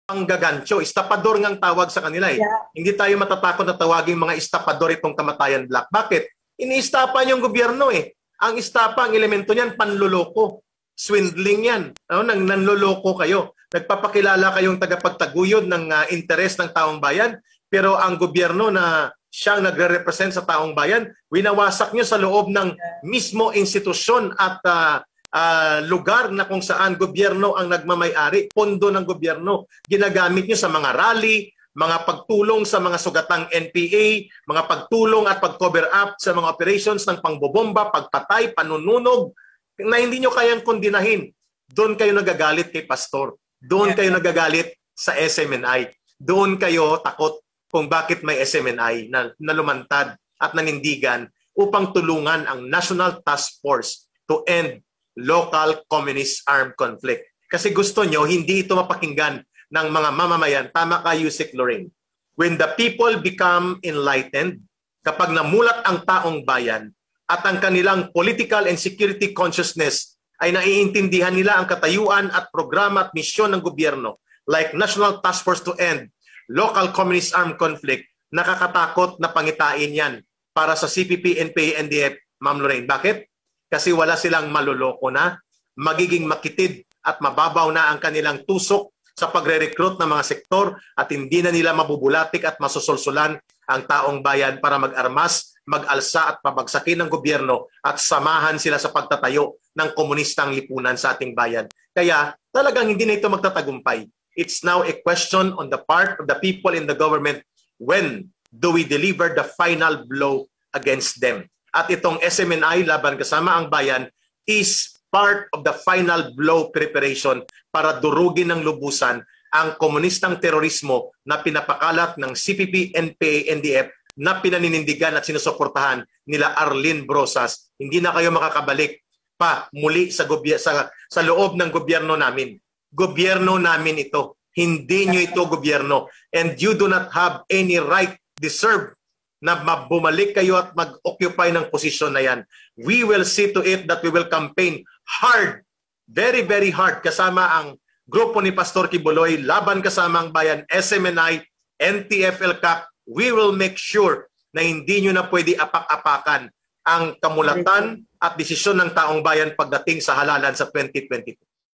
panggagancho, estapador ngang tawag sa kanila eh. Yeah. Hindi tayo matatakot na tawaging mga estapador itong Kamatayan Black. Bakit? Iniistapan yung gobyerno eh. Ang istapa, ang elemento niyan, panluloko. Swindling yan. Nanloloko kayo. Nagpapakilala kayong tagapagtaguyod ng interes ng taong bayan, pero ang gobyerno na siyang nagre-represent sa taong bayan, winawasak nyo sa loob ng mismo institusyon at lugar na kung saan gobyerno ang nagmamay-ari, pondo ng gobyerno, ginagamit nyo sa mga rally, mga pagtulong sa mga sugatang NPA, mga pagtulong at pag-cover up sa mga operations ng pangbobomba, pagpatay, panununog, na hindi nyo kayang kondinahin. Doon kayo nagagalit kay Pastor. Doon kayo nagagalit sa SMNI. Doon kayo takot kung bakit may SMNI na lumantad at nanindigan upang tulungan ang National Task Force to end local communist armed conflict. Kasi gusto nyo, hindi ito mapakinggan ng mga mamamayan. Tama ka, Yusek Lorraine. When the people become enlightened, kapag namulat ang taong bayan at ang kanilang political and security consciousness ay naiintindihan nila ang katayuan at programa at misyon ng gobyerno like National Task Force to End Local Communist Armed Conflict, nakakatakot na pangitain yan para sa CPP, NPA, NDF, Ma'am Lorraine. Bakit? Kasi wala silang maluloko na, magiging makitid at mababaw na ang kanilang tusok sa pagre-recruit ng mga sektor at hindi na nila mabubulatik at masusulsulan ang taong bayan para mag-armas, mag-alsa at pabagsakin ng gobyerno at samahan sila sa pagtatayo ng komunistang lipunan sa ating bayan. Kaya talagang hindi na ito magtatagumpay. It's now a question on the part of the people in the government, when do we deliver the final blow against them? At itong SMNI, Laban Kasama ang Bayan, is part of the final blow preparation para durugin ng lubusan ang komunistang terorismo na pinapakalat ng CPP, NPA, NDF na pinaninindigan at sinusuportahan nila Arlene Brosas. Hindi na kayo makakabalik pa muli sa loob ng gobyerno namin. Gobyerno namin ito. Hindi nyo ito gobyerno. And you do not have any right, deserve, na bumalik kayo at mag-occupy ng posisyon na yan. We will see to it that we will campaign hard, very, very hard, kasama ang grupo ni Pastor Kibuloy, Laban Kasama ang Bayan, SMNI, NTF-ELCAC. We will make sure na hindi nyo na pwede apak-apakan ang kamulatan at desisyon ng taong bayan pagdating sa halalan sa 2022.